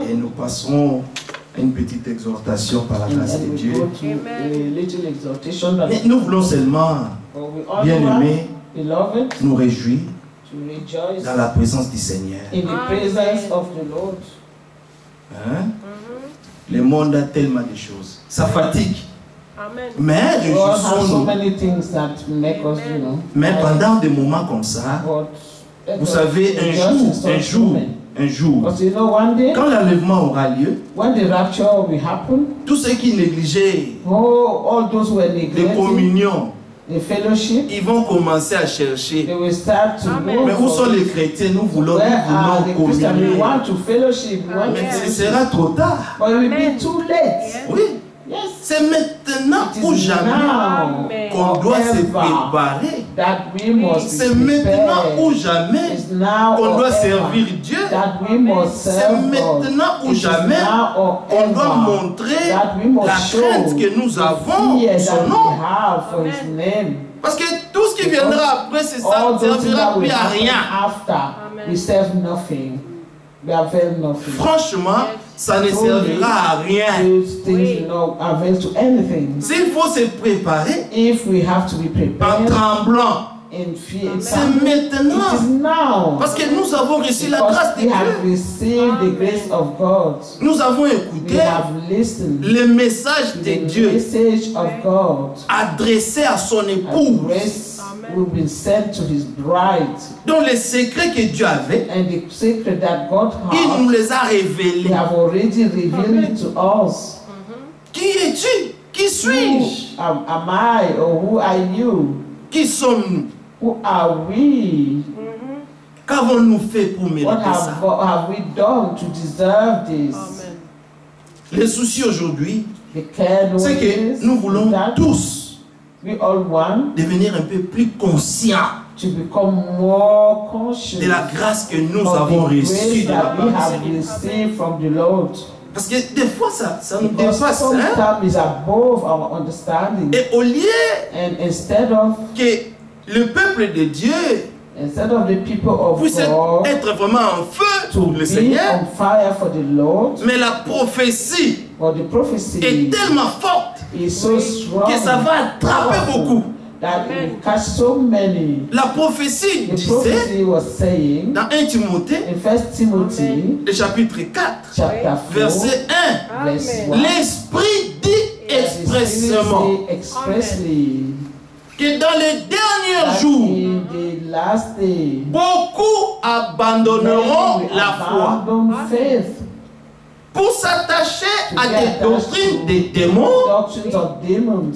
Et nous passerons à une petite exhortation par la grâce de Dieu. Mais nous voulons seulement, bien aimés, nous réjouir dans la présence du Seigneur. Hein? Le monde a tellement de choses. Ça fatigue. Mais réjouissons-nous. Mais pendant des moments comme ça, vous savez, un jour, quand l'enlèvement aura lieu, tous ceux qui négligeaient les communions, ils vont commencer à chercher. Mais où sont les chrétiens? Nous voulons communier. Mais ce sera trop tard. Oui. C'est maintenant ou jamais qu'on doit se préparer. C'est maintenant ou jamais qu'on doit servir Dieu. C'est maintenant ou jamais qu'on doit montrer la crainte que nous avons pour son nom. Parce que tout ce qui viendra après, ça ne servira plus à rien. Franchement, ça ne servira à rien. S'il faut se préparer en tremblant, c'est maintenant. Parce que nous avons reçu la grâce de Dieu. Nous avons écouté le message de Dieu adressé à son épouse. Donc les secrets que Dieu avait, il nous les a révélés. Qui es-tu? Qui suis-je? Qui sommes-nous? Qu'avons-nous fait pour mériter ça? Le souci aujourd'hui, c'est que nous voulons tous devenir un peu plus conscients de la grâce que nous avons reçue de la part du Seigneur. Parce que des fois, ça nous dépasse. Et au lieu que le peuple de Dieu puisse être vraiment en feu pour le Seigneur, mais la prophétie est tellement forte que ça va attraper beaucoup. La prophétie disait dans 1 Timothée, le chapitre 4, verset 1, l'Esprit dit expressément que dans les derniers jours, beaucoup abandonneront la foi pour s'attacher à des doctrines des démons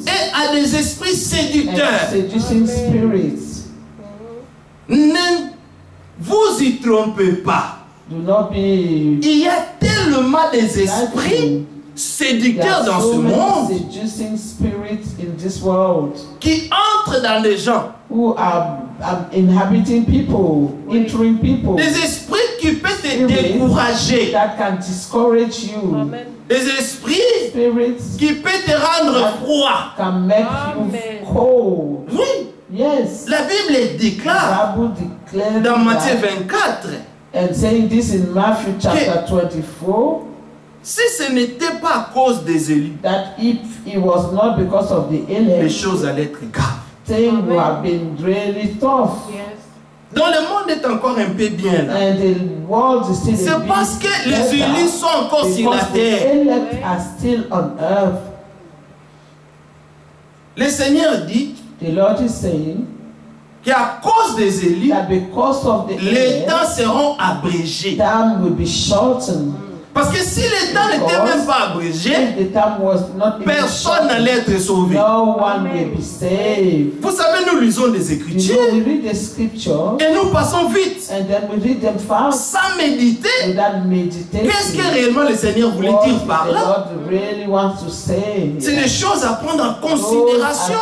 et à des esprits séducteurs. Ne vous y trompez pas. Il y a tellement des esprits séducteurs dans ce monde qui entrent dans les gens. Des esprits qui peuvent te décourager. Des esprits qui peuvent te rendre froid. Oui. Yes. La Bible déclare dans Matthieu 24 que si ce n'était pas à cause des élus, les choses allaient être graves. Donc le monde est encore un peu bien là. C'est parce que les élus sont encore sur la terre. Le Seigneur dit qu'à cause des élus, les temps seront abrégés. Parce que si les temps n'étaient même pas abrégés, personne n'allait être sauvé. Vous savez, nous lisons des Écritures et nous passons vite sans méditer. Qu'est-ce que réellement le Seigneur voulait dire par là? C'est des choses à prendre en considération.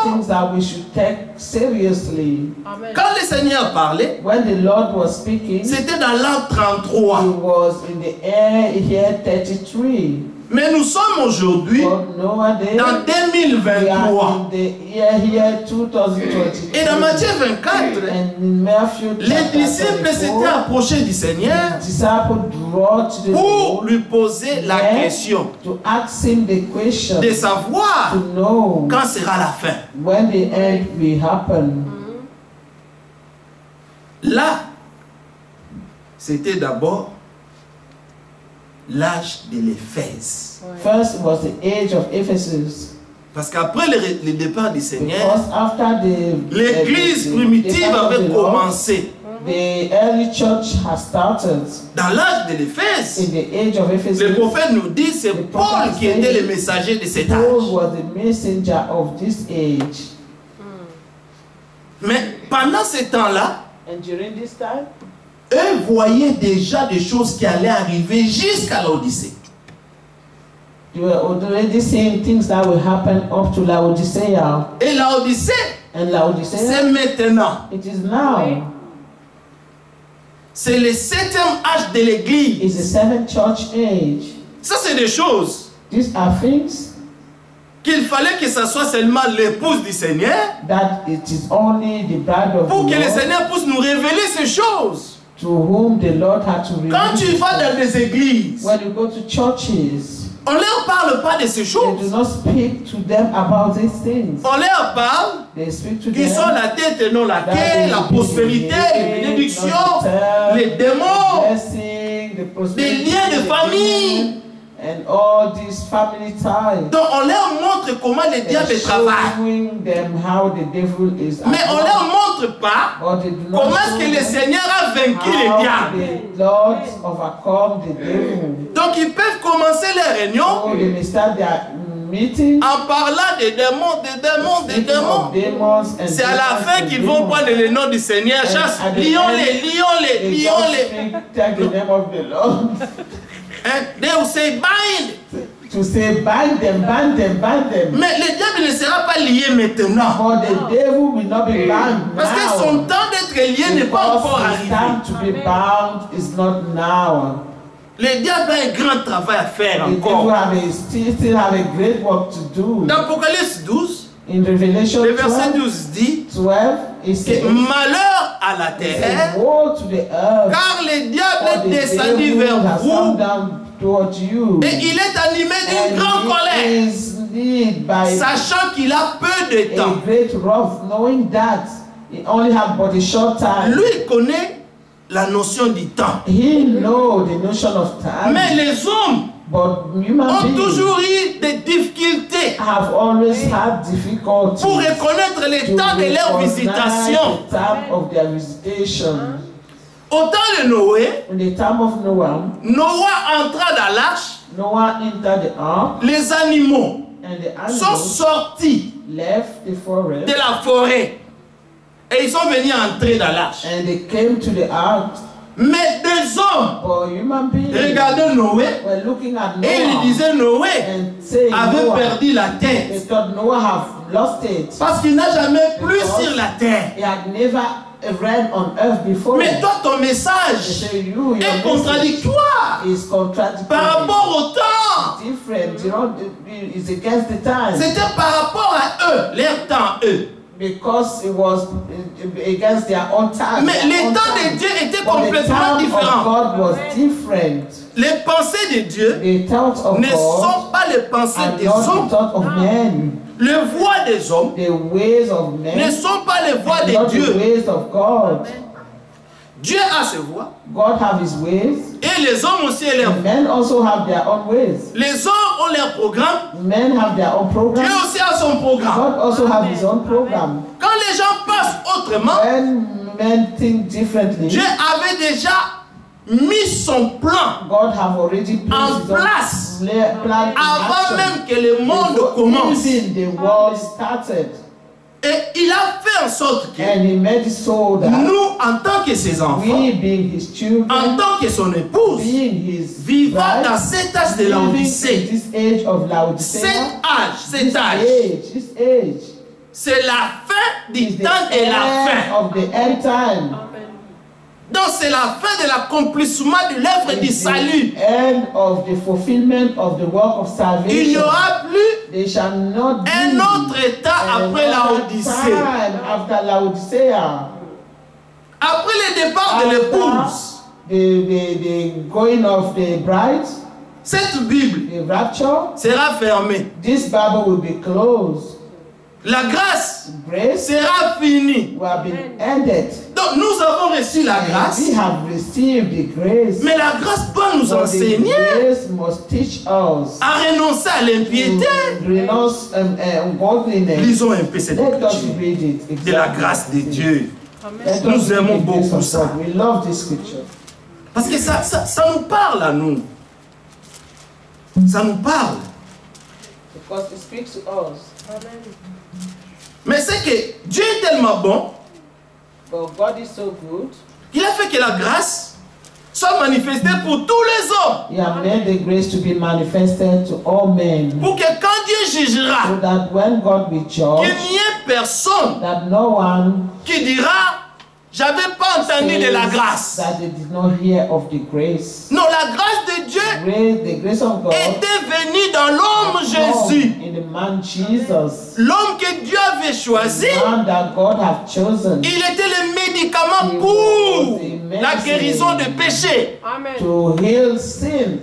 Quand le Seigneur parlait, c'était dans l'an 33. Mais nous sommes aujourd'hui dans 2023. Et dans Matthieu 24, les disciples s'étaient approchés du Seigneur pour lui poser la question de savoir quand sera la fin. Là, c'était d'abord l'âge de l'Éphèse. First was the age of Ephesus. Parce qu'après le départ du Seigneur, l'église primitive avait commencé. The early church has started. Dans l'âge de l'Éphèse, in the age of Ephesus, le prophète nous dit c'est Paul qui était le messager de cet âge. Paul was the messenger of this age. Mais pendant ce temps-là, and during this time, eux voyaient déjà des choses qui allaient arriver jusqu'à l'Odyssée. You were already seeing things that will happen up to Laodicea. Et Laodicée, c'est maintenant. It is now. C'est le 7e âge de l'Église. It's the 7th church age. Ça, c'est des choses. These are things qu'il fallait que ça soit seulement l'épouse du Seigneur. That it is only the bride of pour the que Lord, le Seigneur puisse nous révéler ces choses. To whom the Lord had to reveal. Quand tu vas dans des églises, when you go to churches, on ne leur parle pas de ces choses. They do not speak to them about these things. On leur parle qui sont la tête et non la queue, la prospérité, les bénédictions, les démons, les liens de famille. And all these family ties. Donc on leur montre comment le diable travaille. Mais on ne leur montre pas comment est-ce que le Seigneur a vaincu le diable. Donc ils peuvent commencer les réunions en parlant des démons, des démons. C'est à la fin qu'ils vont prendre le nom du Seigneur. Chasse, lions-les. They will say bind. To say bind them. Mais le diable ne sera pas lié maintenant. But the devil will not be bound. Parce que son temps d'être lié n'est pas encore arrivé. Time to be bound is not now. Le diable a un grand travail à faire encore. Still have a great work to do. Dans Apocalypse 12, in Revelation le verset 12 dit que malheur à la terre, car le diable est descendu vers vous et il est animé d'une grande colère, sachant qu'il a peu de temps. Lui connaît la notion du temps. Mais les hommes ont toujours eu des difficultés pour reconnaître le temps de leur visitation. Au temps de Noé, Noah entra dans l'arche, les animaux sont sortis de la forêt et ils sont venus entrer dans l'arche. Mais des hommes regardaient Noé et ils disaient Noé avait perdu la tête parce qu'il n'a jamais plu sur la terre. Mais toi, ton message est contradictoire par rapport au temps. C'était par rapport à eux, leur temps, eux. Because it was against their own time. Mais le temps de Dieu était complètement différent. God was different. Les pensées de Dieu ne sont pas les pensées des hommes. Les voies des hommes ne sont pas les voies de Dieu. Dieu a ses voies. God have his ways. Et les hommes aussi ont leurs voies. Men also have their own ways. Les hommes ont leur programme. Men have their own program. Dieu aussi a son programme. God also have his own program. Quand les gens pensent autrement, when men think differently, Dieu avait déjà mis son plan God have already en place avant même que le monde commence. The world started. Et il a fait en sorte que nous, en tant que ses enfants, en tant que son épouse, vivant dans cet âge de l'Odyssée, cet âge, c'est la fin du temps et la fin. Donc c'est la fin de l'accomplissement de l'œuvre du salut. End of the fulfillment of the work of salvation. Il n'y aura plus They shall not un autre état après la Odyssée. After Laodicea. Après le départ de l'épouse. The going of the bride. Cette Bible the rapture, sera fermée. This Bible will be closed. La grâce sera finie. Will have been ended. Donc nous avons reçu la grâce. We have received the grace. Mais la grâce doit nous enseigner must teach us à renoncer à l'impiété. Lisons un peu cette écriture de la grâce de Dieu. Nous aimons beaucoup ça. We love this scripture. Parce que ça nous parle à nous. Ça nous parle. Because it speaks to us. Mais c'est que Dieu est tellement bon. But God is so good. Il a fait que la grâce soit manifestée pour tous les hommes. He has made the grace to be manifested to all men. Pour que quand Dieu jugera, so that when God will judge, qu'il n'y ait personne that no one qui dira j'avais pas entendu de la grâce. That they did not hear of the grace. Non, la grâce de Dieu the grace of God était venue dans l'homme Jésus. In the man Jesus. L'homme que Dieu avait choisi. The man that God have chosen. Il était le médicament pour la guérison des péchés. Amen. To heal sin.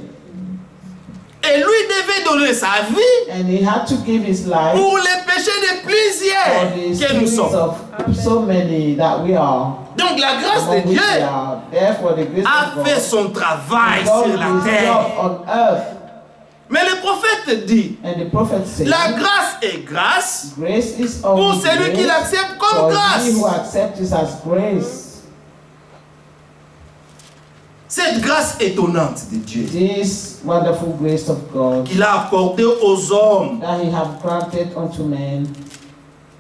Et lui devait donner sa vie. And he had to give his life pour les péchés de plusieurs que nous sommes. So many that we are. Donc la grâce de Dieu a fait son travail sur la terre. Mais le prophète dit, la grâce est grâce pour celui qui l'accepte comme grâce. Cette grâce étonnante de Dieu this wonderful grace of God qu'il a accordée aux hommes. That he have granted unto men.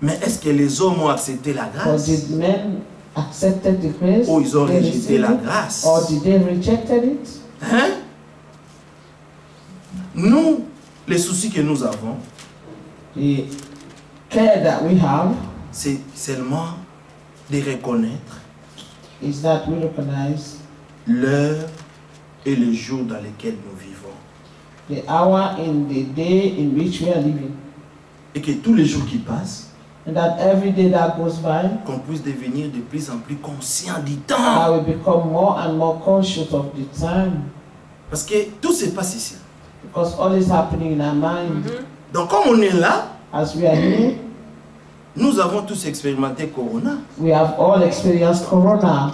Mais est-ce que les hommes ont accepté la grâce? Did men accepted the grace? Ou ils ont rejeté la grâce? Or did they rejected it? Hein? Nous, les soucis que nous avons, the care that we have, c'est seulement de reconnaître is that we recognize l'heure et le jour dans lesquels nous vivons. The hour and the day in which we are living. Et que tous les jours qui passent, and that every day that goes by, qu'on puisse devenir de plus en plus conscient du temps. That we become more and more conscious of the time. Parce que tout se passe ici. Because all is happening in our mind. Donc comme on est là, as we are here, nous avons tous expérimenté Corona. We have all experienced Corona.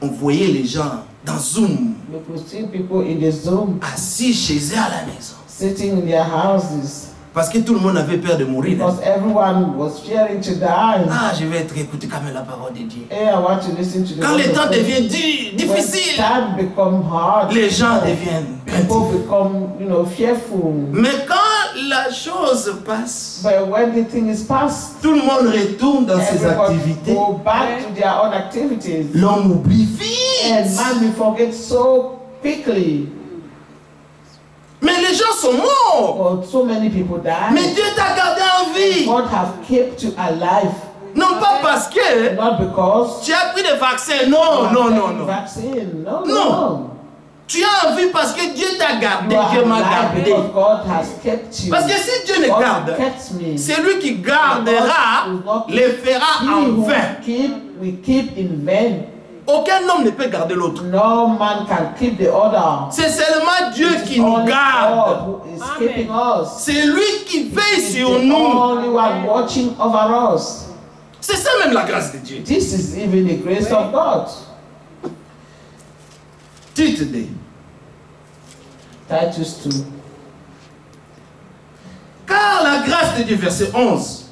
On voyait les gens dans Zoom, we could see people in the Zoom, assis chez eux à la maison, sitting in their houses. Parce que tout le monde avait peur de mourir. Because everyone was fearing to die. Ah, je vais être écouté quand même la parole de Dieu. Hey, I want to listen to the quand le temps devient difficile, time become hard, les gens deviennent people become, fearful. Mais quand la chose passe, but when the thing is past, tout le monde retourne dans ses activités. Go back to their own activities. L'homme oublie vite. And man will forget so quickly. Mais les gens sont morts. But so many people die. Mais Dieu t'a gardé en vie. God have kept you alive. Non pas parce que not because tu as pris des vaccins. Non, non, non, non. Vaccine. No, non. No. Tu as en vie parce que Dieu t'a gardé. Dieu m'a gardé. God has kept you. Parce que si Dieu ne garde, c'est lui qui gardera, les fera en vain. We keep in vain. Aucun homme ne peut garder l'autre. No man can keep the other. C'est seulement Dieu qui nous garde. C'est lui qui veille sur nous. Only one watching over us. C'est ça même la grâce de Dieu. This is even the grace of God. Titre 2. Titus 2. Car la grâce de Dieu, verset 11,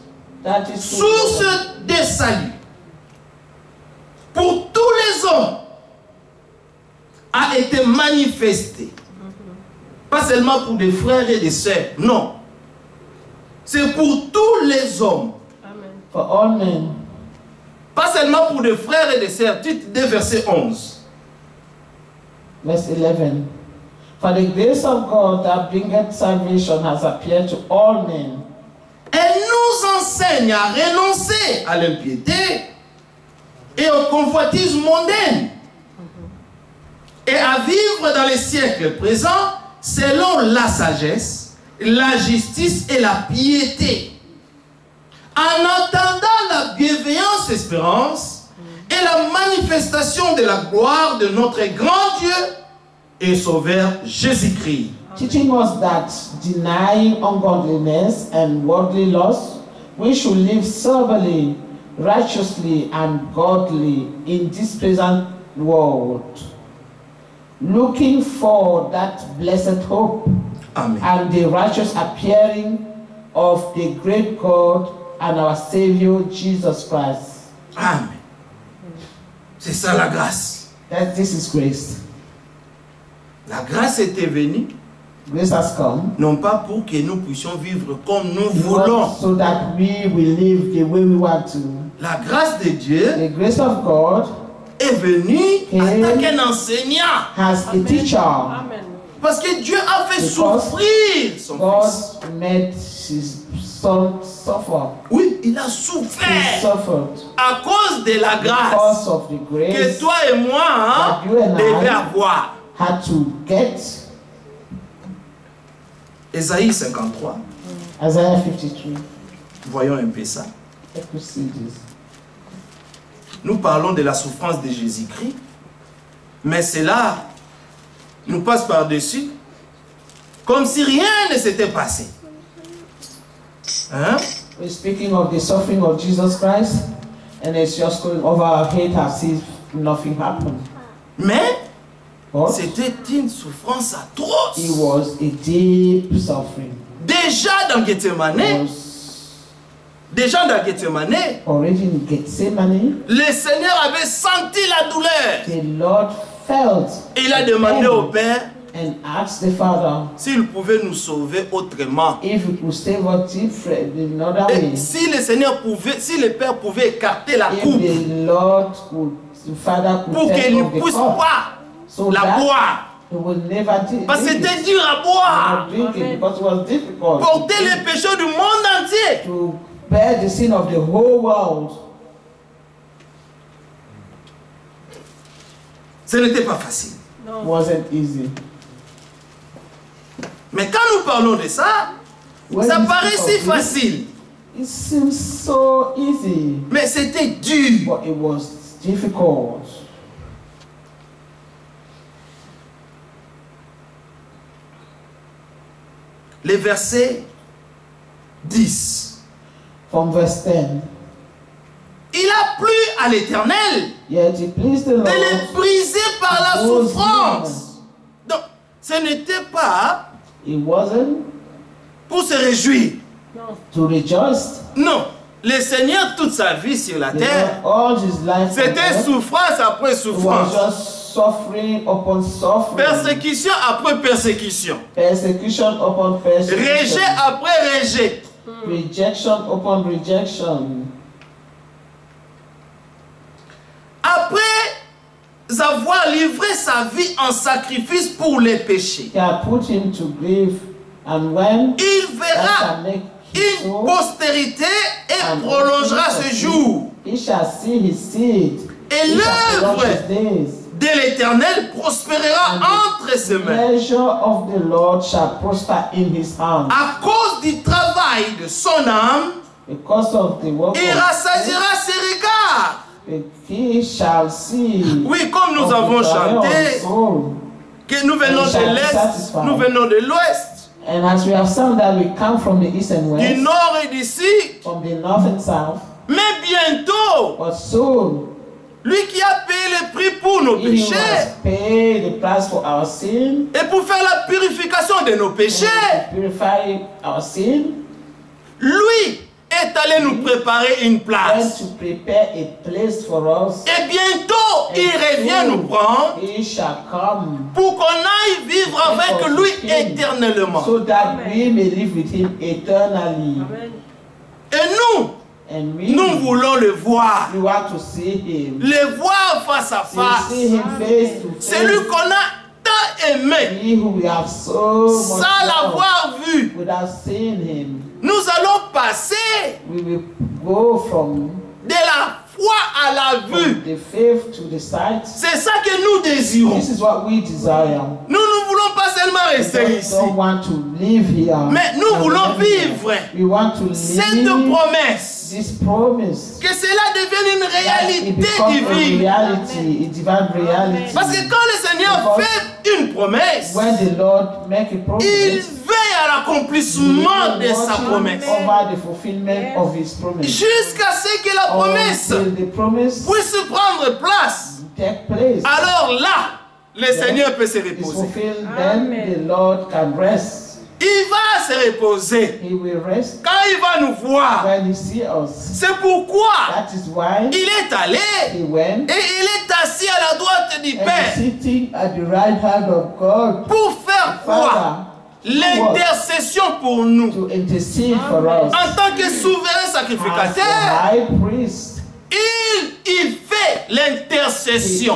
source de salut pour tous les hommes, a été manifestée. Pas seulement pour des frères et des sœurs, non. C'est pour tous les hommes. Amen. For all men. Pas seulement pour des frères et des sœurs. Titre 2, verset 11. Verse 11. For the grace of God that bringeth salvation has appeared to all men. Elle nous enseigne à renoncer à l'impiété et aux convoitises mondaines, et à vivre dans les siècles présents selon la sagesse, la justice et la piété, en attendant la bienveillante espérance et la manifestation de la gloire de notre grand Dieu et Sauveur Jésus-Christ. Teaching us that, denying ungodliness and worldly lust, we should live soberly, righteously, and godly in this present world, looking for that blessed hope. Amen. And the righteous appearing of the great God and our Savior Jesus Christ. Amen. C'est ça la grâce. This is grace. La grâce était venue. Grace has come. Non pas pour que nous puissions vivre comme nous voulons. So that we will live the way we want to. La grâce de Dieu, the grace of God, est venue en tant qu'un enseignant. As a teacher. Amen. Parce que Dieu a fait souffrir son fils. God made his son suffer. Oui, il a souffert. He suffered. À cause de la grâce. Because of the grace que toi et moi devions avoir. Had to get. Ésaïe 53. Isaiah 53. Voyons un peu ça. Nous parlons de la souffrance de Jésus-Christ, mais cela nous passe par-dessus comme si rien ne s'était passé. Hein? We're speaking of the suffering of Jesus Christ, and it's just going over our head as if nothing happened. Mais c'était une souffrance atroce. It was a deep suffering. Déjà dans Gethsemane, already in Gethsemane, le Seigneur avait senti la douleur. The Lord felt. Et il a demandé au Père and asked the Father s'il pouvait nous sauver autrement. If it could save us in another way. Si le Seigneur pouvait, si le Père pouvait écarter la coupe, the Lord could, the Father could pour qu'il ne puisse pas la boire. Parce que c'était dur à boire. Porter les péchés du monde entier. To bear the sin of the whole world. Ce n'était pas facile. No. Wasn't easy. Mais quand nous parlons de ça, ça paraît si facile. It seems so easy. Mais c'était dur. But it was difficult. Les versets 10. From verse 10. Il a plu à l'Éternel de les briser par la souffrance. Donc, ce n'était pas pour se réjouir. To rejoice. Non. Le Seigneur, toute sa vie sur la terre, c'était souffrance après souffrance. Suffering upon suffering. Persécution après persécution. Persecution upon persecution. Rejet après rejet. Rejection upon rejection. Après avoir livré sa vie en sacrifice pour les péchés, il verra une postérité et prolongera ce jour. Et l'œuvre de l'Éternel prospérera entre ses mains. À cause du travail de son âme, il rassasiera ses regards. Oui, comme nous avons chanté, que nous venons de l'Est, nous venons de l'Ouest. And as we have sung that we come from the east and west, du nord et du sud, from the north and south, mais bientôt, but soon, lui qui a payé le prix pour nos péchés, pay the price for our sin, et pour faire la purification de nos péchés, purify our sin, lui est allé nous préparer une place. To prepare a place for us. Et bientôt, il revient nous prendre pour qu'on aille vivre avec lui éternellement. So that we may live with him eternally. Et nous voulons le voir. We want to see him. Le voir face à face. C'est lui qu'on a tant aimé. Sans l'avoir vu. Nous allons passer de la foi à la vue. C'est ça que nous désirons. Nous ne voulons pas seulement rester ici, mais nous voulons vivre cette promesse. Que cela devienne une réalité divine. Parce que quand le Seigneur fait une promesse, il veille à l'accomplissement de sa promesse. Jusqu'à ce que la promesse puisse prendre place. Alors là, le Seigneur peut se reposer. Il va se reposer quand il va nous voir. C'est pourquoi il est allé et il est assis à la droite du Père pour faire quoi? L'intercession pour nous. En tant que souverain sacrificateur, il fait l'intercession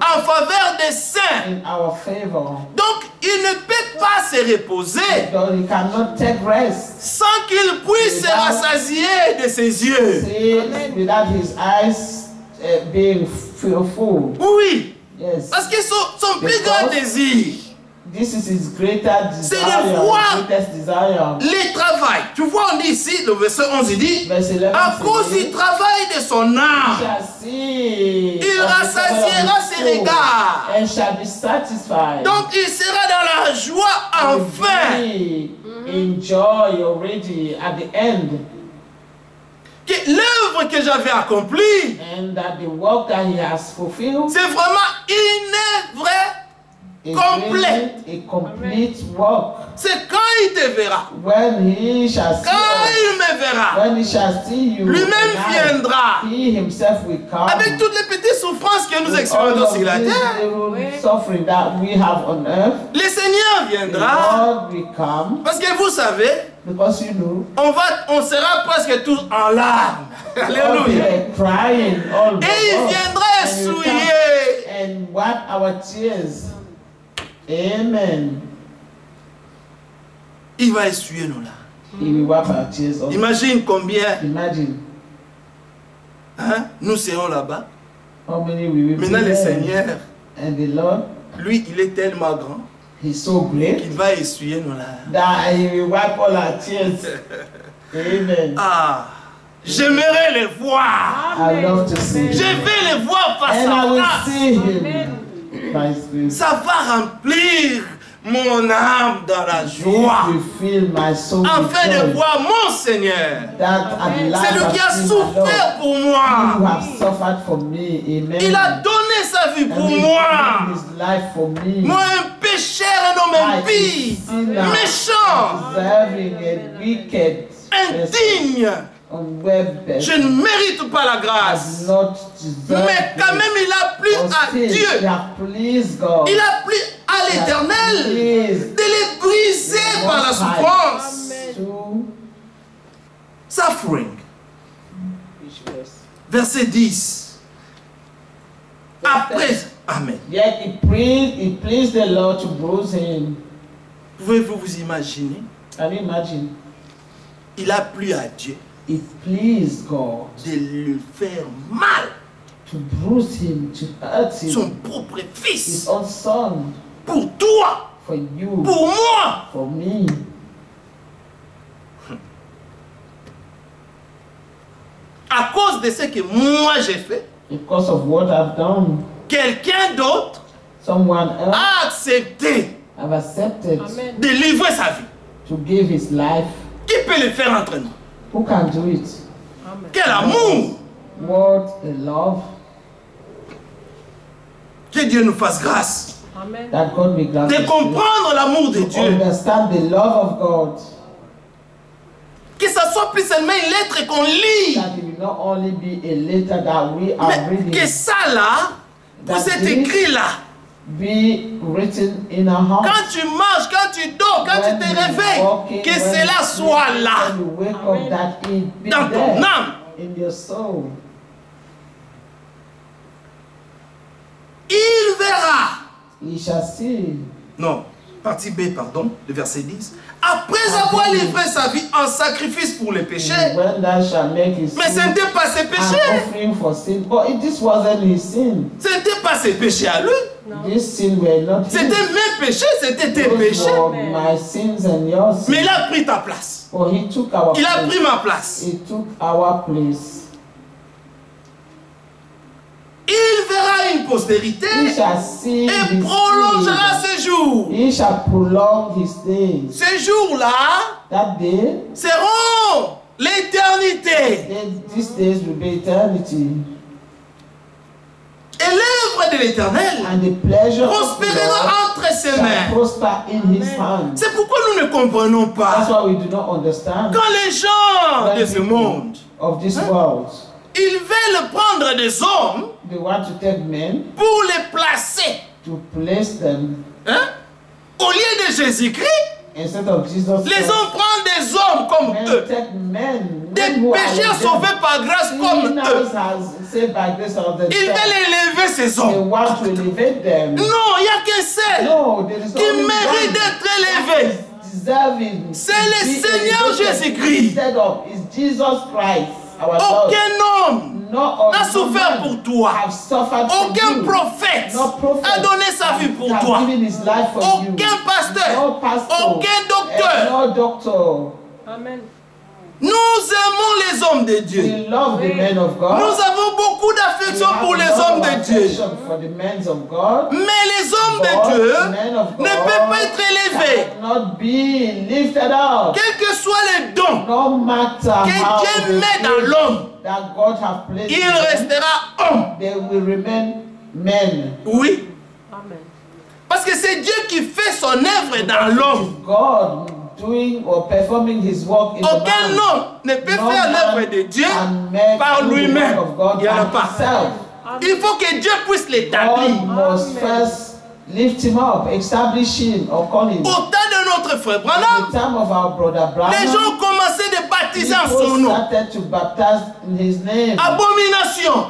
en faveur des saints. Donc, il ne peut pas se reposer sans qu'il puisse se rassasier de ses yeux. Oui, parce que son plus grand désir, c'est de voir le travail. Tu vois, on dit ici, le verset 11, il dit, à cause du travail de son âme, il rassasiera ses regards. Donc il sera dans la joie enfin. Que l'œuvre que j'avais accomplie, c'est vraiment une œuvre complète. C'est quand il te verra. Quand il me verra, lui-même viendra avec toutes les petites souffrances que nous expérimentons sur la terre. Le Seigneur viendra parce que vous savez, on sera presque tous en larmes. Alléluia. Et il viendra essuyer. Amen. Il va essuyer nos larmes. Imagine combien nous serons là-bas. Maintenant le Seigneur, lui il est tellement grand qu'il va essuyer nos larmes. Ah, j'aimerais les voir. Je vais les voir face à face. Ça va remplir mon âme dans la joie, afin de voir mon Seigneur. C'est lui qui a souffert pour moi. Il a donné sa vie pour moi. Moi, un pécheur, un homme impie, méchant, indigne. Je ne mérite pas la grâce. Mais quand même, il a plu à Dieu. Il a plu à l'Éternel de les briser par la souffrance. Suffering. Verset 10. Après. Amen. Yet it pleased the Lord to bruise him. Pouvez-vous vous imaginer? Can you imagine? Il a plu à Dieu. It pleased God de lui faire mal. To bruise him, to hurt him. Son propre fils. His own son. Pour toi. For you. Pour moi. For me. À cause de ce que moi j'ai fait. Because of what I've done. Quelqu'un d'autre a accepté de livrer sa vie. To give his life. Qui peut le faire entre nous? Who can do it? Amen. Quel amour! What a love! Que Dieu nous fasse grâce. Amen. That God may grant de comprendre l'amour de Dieu. Understand the love of God. Que ça soit plus seulement une lettre qu'on lit. That it will not only be a letter that we are reading. Que ça là, pour cet écrit là. Be written in our heart. Quand tu marches, quand tu dors, quand tu te réveilles, que cela soit là dans ton âme. In your soul. Il verra. He shall see. Non. partie B, pardon, le verset 10. Après avoir livré sa vie en sacrifice pour les péchés. Mais ce n'était pas ses péchés. Ce n'était pas ses péchés à lui. C'était mes péchés, c'était tes péchés. Mais il a pris ta place. Il a pris ma place. Il verra une postérité et prolongera ses jours. Ces jours-là seront l'éternité. Et l'œuvre de l'Éternel prospérera entre ses mains. C'est pourquoi nous ne comprenons pas. Quand les gens de ce monde, ils veulent prendre des hommes pour les placer au lieu de Jésus-Christ. Les hommes prennent des hommes comme eux, des pécheurs sauvés par grâce comme eux. Ils veulent élever ces hommes. Non, il n'y a qu'un seul qui mérite d'être élevé. C'est le Seigneur Jésus-Christ. Aucun homme n'a souffert pour toi. Aucun prophète a donné sa vie pour toi. Aucun pasteur, aucun docteur. Amen. Nous aimons les hommes de Dieu. Nous avons beaucoup d'affection pour les hommes de Dieu. Mais les hommes de Dieu ne peuvent pas être élevés. Quels que soient les dons que Dieu met dans l'homme, il restera homme. Oui. Parce que c'est Dieu qui fait son œuvre dans l'homme. Aucun homme ne peut faire l'œuvre de Dieu par lui-même. Il n'y en a pas. Il faut que Dieu puisse l'établir. Au temps de notre frère Branham, les gens ont commencé de baptiser en son nom. Abomination.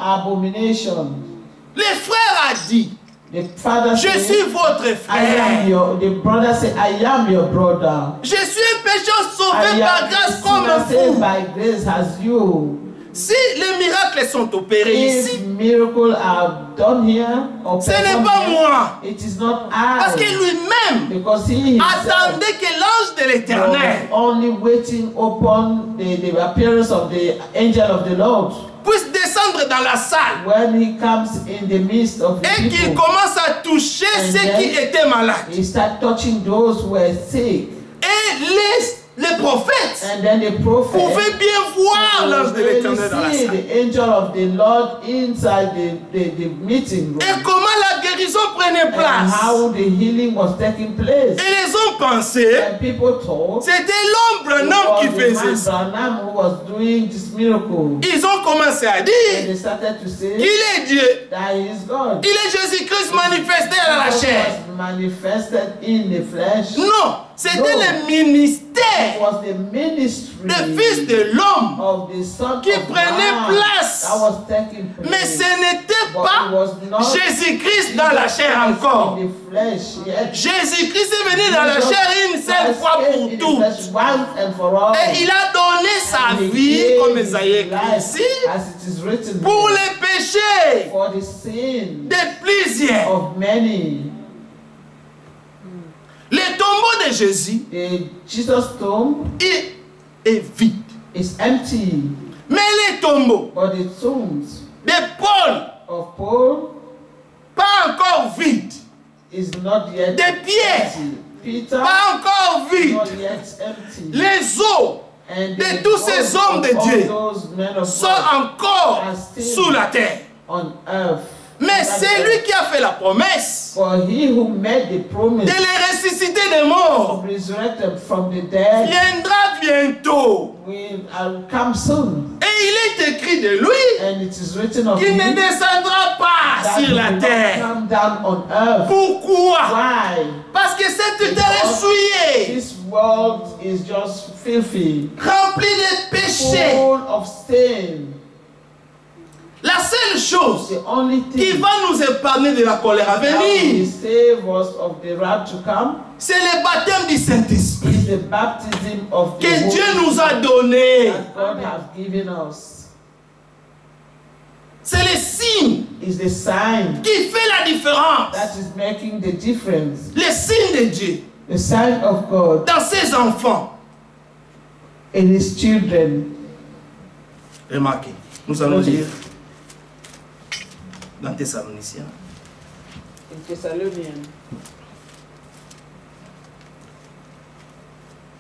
Les frères ont dit, je suis votre frère. Je suis un pécheur sauvé par grâce comme vous. Si les miracles sont opérés ici, ce n'est pas moi. Parce que lui-même attendait que l'ange de l'Éternel puisse descendre dans la salle et qu'il commence à toucher ceux qui étaient malades. Et les prophètes pouvaient bien voir l'ange de l'Éternel dans la salle. Et comment la guérison prenait place. Et les hommes pensaient c'était l'homme Branham qui faisait ça. Ils ont commencé à dire qu'il est Dieu. Il est Jésus-Christ manifesté dans la chair. Non, c'était le ministère le Fils de l'homme qui prenait place. Mais ce n'était pas Jésus-Christ dans la chair encore. Jésus-Christ est venu dans la chair une seule fois pour toutes. Et il a donné sa vie, comme Isaïe écrit ici, pour les péchés de plusieurs. Le tombeau de Jésus est vide. Mais les tombeaux de Paul, pas encore vides. De Pierre, pas encore vides. Les os de tous ces hommes de Dieu sont encore sous la terre. Mais c'est lui qui a fait la promesse de les ressusciter des morts. Viendra bientôt. Et il est écrit de lui qu'il ne descendra pas sur la terre. Pourquoi? Parce que cette terre est souillée, remplie de péchés. La seule chose qui va nous épargner de la colère à venir, c'est le baptême du Saint-Esprit que Dieu nous a donné. C'est le signe qui fait la différence. Le signe de Dieu dans ses enfants. Remarquez, nous allons lire dans Thessaloniciens.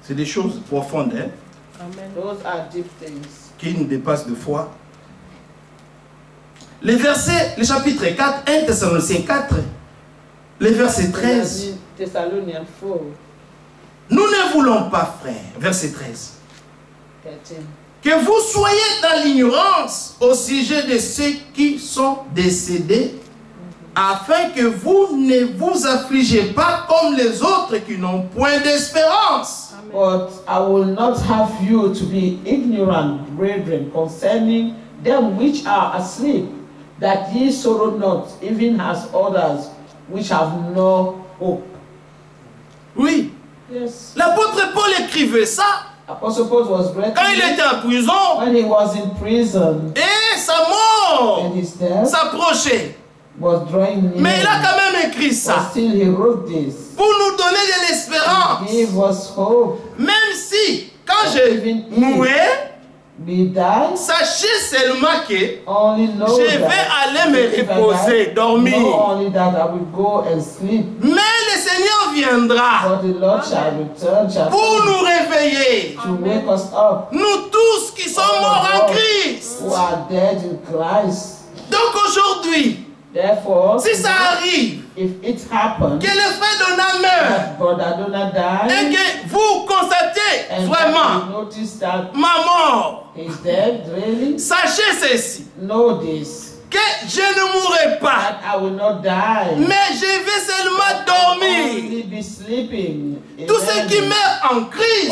C'est des choses profondes, hein? Amen. Those are deep things. Qui nous dépassent de foi. Les versets, le chapitre 4, 1 Thessaloniciens 4, le verset 13. Nous ne voulons pas, frères, verset 13, que vous soyez dans l'ignorance au sujet de ceux qui sont décédés, afin que vous ne vous affligez pas comme les autres qui n'ont point d'espérance. But I will not have you to be ignorant, brethren, concerning them which are asleep, that ye sorrow not, even as others which have no hope. Oui. Yes. L'apôtre Paul écrivait ça. Apostle Paul was quand il était en prison. When he was in prison. Et sa mort s'approchait. Mais il a quand même écrit ça. Still he wrote this. Pour nous donner de l'espérance. Give us hope. Même si, quand je mourais, sachez seulement que je vais aller me reposer, dormir. Mais le Seigneur viendra pour nous réveiller. Nous tous qui sommes morts en Christ. Donc aujourd'hui, si ça arrive, que le frère Donat meurt et que vous constatez vraiment ma mort, sachez ceci, que je ne mourrai pas, mais je vais seulement dormir. Tous ceux qui meurent en Christ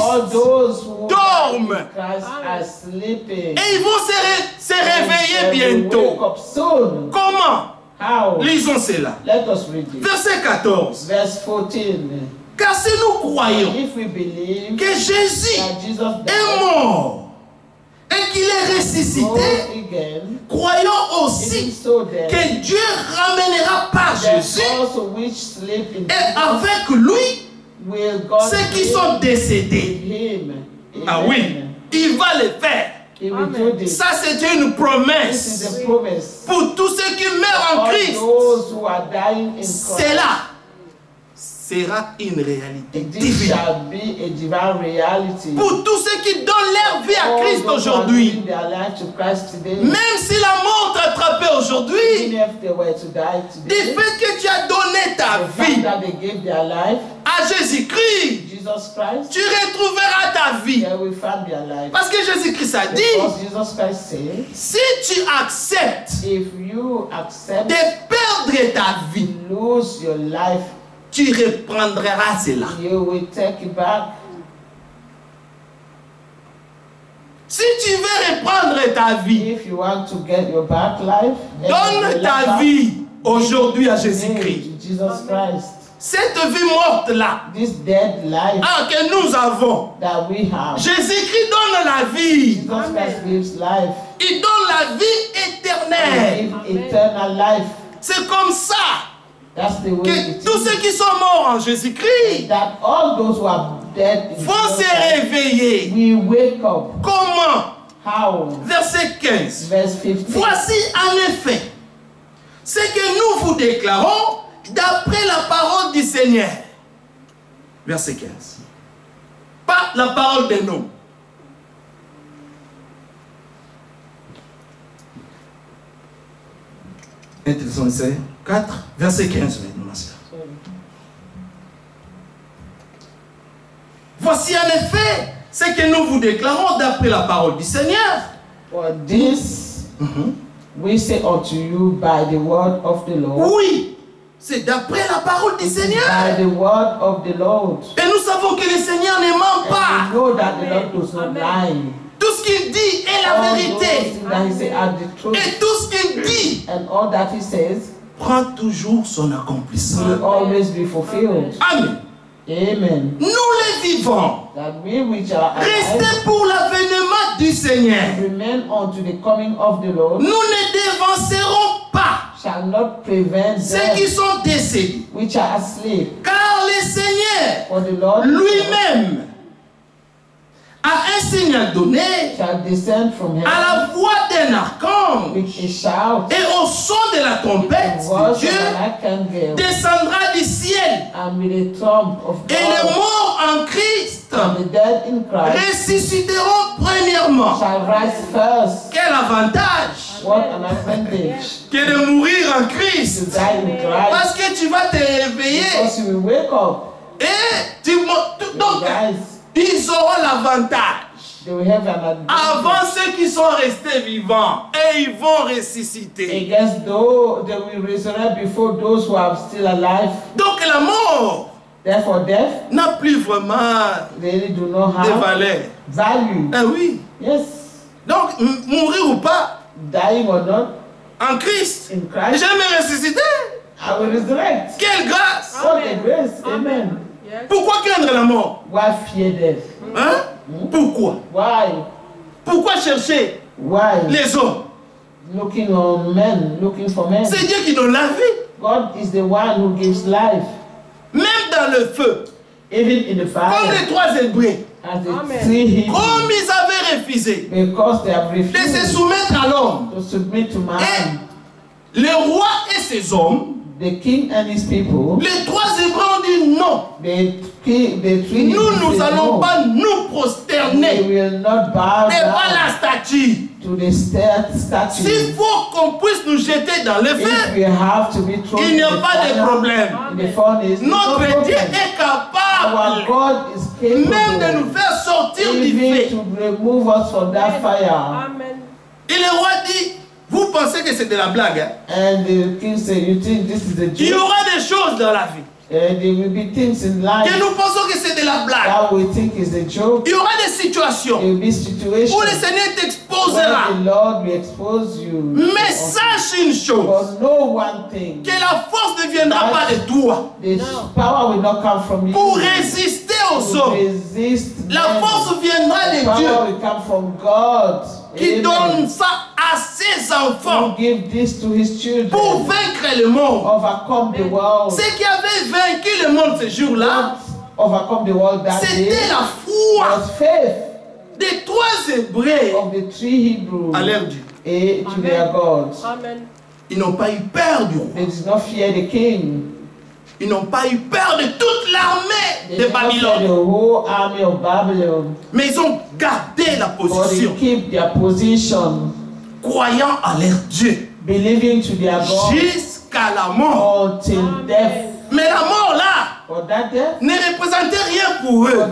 dorment et ils vont se réveiller bientôt. Comment? Lisons cela. Verset 14. Car si nous croyons que Jésus est mort et qu'il est ressuscité, croyons aussi que Dieu ramènera par Jésus et avec lui ceux qui sont décédés. Ah oui, il va le faire. Amen. Ça c'est une promesse pour tous ceux qui meurent en Christ. Cela sera une réalité divine. Pour tous ceux qui donnent leur vie à Christ aujourd'hui, même si la mort t'a attrapé aujourd'hui, du fait que tu as donné ta vie à Jésus-Christ, tu retrouveras ta vie. Parce que Jésus-Christ a dit, si tu acceptes de perdre ta vie, tu reprendras cela. Si tu veux reprendre ta vie, donne ta vie aujourd'hui à Jésus-Christ. Cette vie morte-là que nous avons, Jésus-Christ donne la vie. Il donne la vie éternelle. C'est comme ça que tous ceux qui sont morts en Jésus-Christ vont se réveiller. Comment? Verset 15. Voici en effet ce que nous vous déclarons d'après la parole du Seigneur. Verset 15. Pas la parole de nous. Thessaloniciens 4, verset 15 maintenant. Voici en effet ce que nous vous déclarons d'après la parole du Seigneur. For this we say unto you by the word of the Lord. Oui, c'est d'après la parole du Seigneur. By the word of the Lord. Et nous savons que le Seigneur ne ment pas. And we know that the Lord does not lie. Tout tout ce qu'il dit est la vérité. Et tout ce qu'il dit prend toujours son accomplissement. Amen. Amen. Nous les vivants, restez pour l'avènement du Seigneur. Nous ne dévancerons pas ceux qui sont décédés. Car le Seigneur lui-même a un signal donné à la voix d'un archange et au son de la trompette, Dieu descendra du ciel et les morts en Christ ressusciteront premièrement. Quel avantage que de mourir en Christ, parce que tu vas te réveiller et donc ils auront l'avantage avant ceux qui sont restés vivants et ils vont ressusciter. Donc la mort n'a plus vraiment de valeur. Eh oui. Donc mourir ou pas, en Christ, jamais ressusciter. Quelle grâce! Amen. Pourquoi craindre la mort? Why fear death? Hein? Pourquoi? Why? Pourquoi chercher les hommes? Looking on men, looking for men. C'est Dieu qui donne la vie. God is the one who gives life. Même dans le feu. Even in the fire. Comme les 3 Hébreux. Comme ils avaient refusé de se soumettre à l'homme. Et le roi et ses hommes, the king and his people, les 3 Hébreux ont dit non. Nous n'allons pas nous prosterner devant la statue. S'il faut qu'on puisse nous jeter dans le feu, il n'y a pas de problème. Notre Dieu est capable même de nous faire sortir du feu. Et le roi dit, vous pensez que c'est de la blague, hein? Il y aura des choses dans la vie que nous pensons que c'est de la blague. Il y aura des situations où le Seigneur t'exposera. Mais sache une chose, que la force ne viendra pas de toi pour résister aux hommes. La force viendra de Dieu qui donne ça à ses enfants pour vaincre le monde. Ceux qui avaient vaincu le monde ce jour-là, c'était la foi des 3 Hébreux à leur Dieu. Ils n'ont pas eu peur du roi. Ils n'ont pas eu peur de toute l'armée de Babylone. Mais ils ont gardé la position. Croyant à leur Dieu. Jusqu'à la mort. Mais la mort là ne représentait rien pour eux.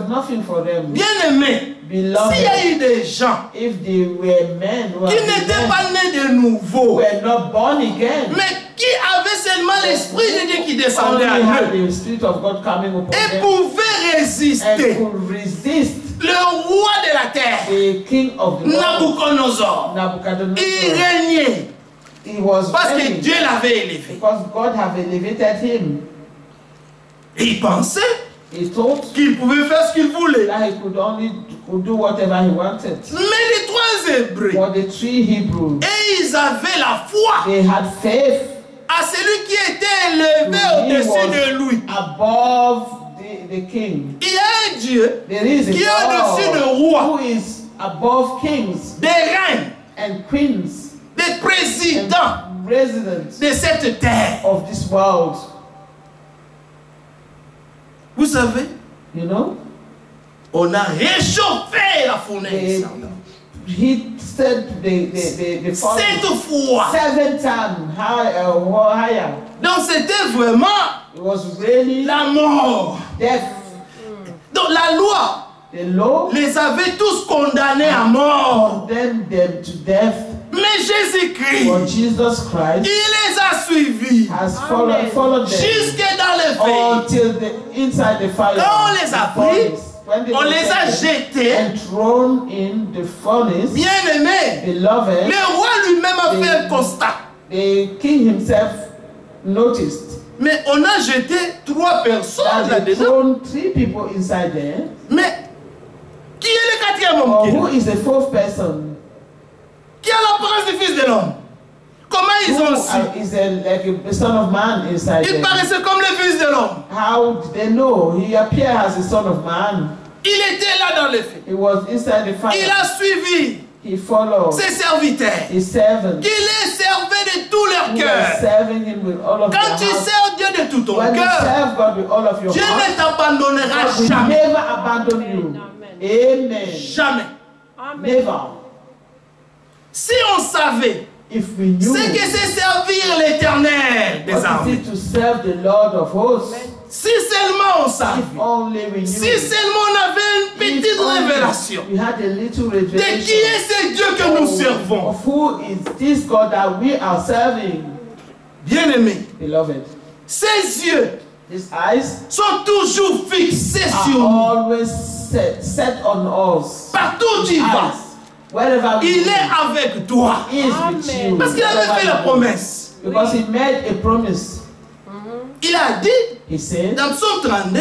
Bien aimé, s'il y a eu des gens qui n'étaient pas nés de nouveau, mais qui avaient seulement l'Esprit de Dieu qui descendait à eux et pouvaient résister, le roi de la terre, Nabucodonosor, il régnait parce que Dieu l'avait élevé. Et il pensait qu'il pouvait faire ce qu'il voulait. Mais les 3 Hébreux, et ils avaient la foi à celui qui était élevé au-dessus de lui. Il y a un Dieu qui est au-dessus de rois, des reines, des présidents de cette terre. Vous savez, on a réchauffé la fournaise. 7 fois. Donc c'était vraiment la mort. Donc la loi les avait tous condamnés à mort. Mais Jésus-Christ, il les a suivis jusque dans le feu. Quand on les a pris, on les a jetés. Bien-aimés, le roi lui-même a fait un constat. The king himself noticed. Mais on a jeté 3 personnes là-dedans. Mais qui est le 4e homme? Who is the 4th person? Qui a l'apparence du fils de l'homme? Comment ils ont su? Is like a son of man inside Il paraissait comme le fils de l'homme. How did they know? He appeared as a son of man. Il était là dans les faits. He was inside the fire. Il a suivi He followed ses serviteurs. His servants. Qu'il les servait de tout leur cœur. Quand tu sers Dieu de tout ton cœur, Dieu ne t'abandonnera jamais. Never abandon you. Amen. Jamais. Never. Si on savait If we knew, c'est que c'est servir l'Éternel des armées. To serve the Lord of hosts. Si seulement on savait, si seulement on avait une petite révélation de qui est ce Dieu que nous servons. Who is this God that we are serving? Bien-aimé, ses yeux sont toujours fixés sur nous. Always set on us. Partout où tu vas, il est avec toi. Parce qu'il avait fait la promesse. Because he made a promise. Il a dit dans Psaume 32,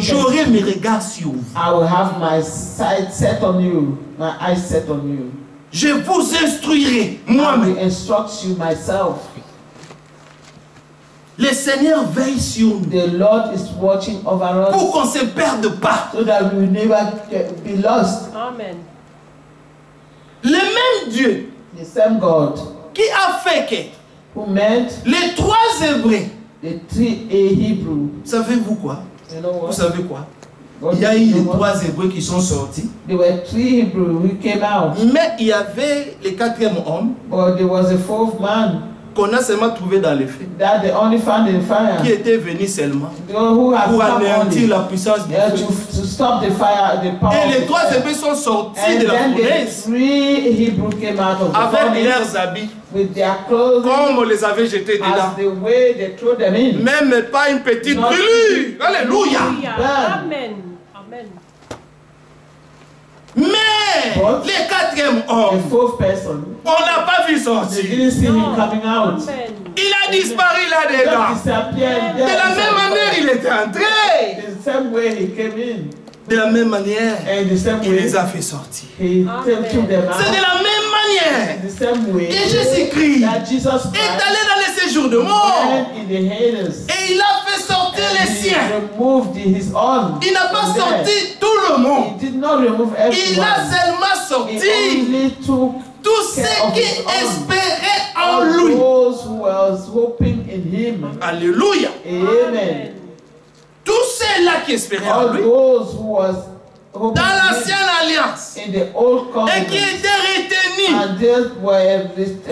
j'aurai mes regards sur vous. I will have my sight set on you, my eyes set on you. Je vous instruirai moi-même. I will instruct you myself. Le Seigneur veille sur nous. The Lord is watching over us. Pour qu'on ne se perde pas. So that we will never be lost. Amen. Le même Dieu, the same God, qui a fait que who made les 3 Hébreux, the 3 Hebrew. Savez-vous quoi? You know what? Vous savez quoi? Il y a eu les 3 Hébreux qui sont sortis. There were 3 Hebrew who came out. Mais il y avait le 4e homme. But there was a 4th man. Qu'on a seulement trouvé dans les faits. That they only found in fire. Qui était venu seulement pour anéantir la puissance du feu. To stop the fire, the power. Et les 3 Hébreux sont sortis de la fournaise avec leurs habits. With their clothes, comme on les avait jetés dedans. The way they threw them in. Même pas une petite brûlure. Alléluia. Amen. Amen. Mais le 4e homme, the 4th person, on n'a pas vu sortir. Didn't see him coming out. Il a disparu là-dedans. De la même manière, il était entré. The same way he came in. De la même manière, il les a fait sortir. C'est de la même manière que Jésus-Christ est allé dans les séjours de mort. Et il a fait sortir les siens. Il n'a pas sorti tout le monde. Il a seulement sorti tous ceux qui espéraient en lui. Alléluia. Amen. Tous ceux-là qui espéraient en lui, dans l'ancienne alliance, et qui étaient retenus,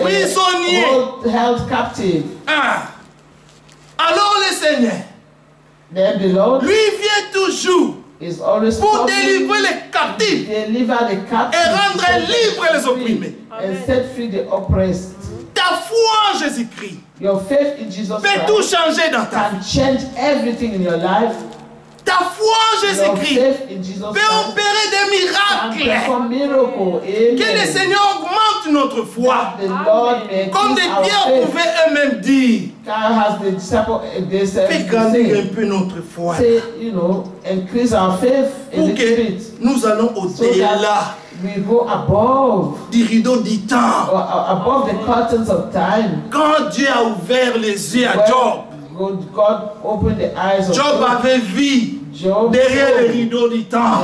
prisonniers. Alors le Seigneur, lui vient toujours pour délivrer les captifs et rendre libres les opprimés. Ta foi en Jésus-Christ peut tout changer dans ta vie. Ta foi en Jésus-Christ peut opérer des miracles. Que le Seigneur augmente notre foi. Comme des pierres pouvaient eux-mêmes dire. Fais grandir un peu notre foi. Pour que nous allons au-delà du rideau du temps. Quand Dieu a ouvert les yeux à Job, Job avait vu derrière le rideau du temps.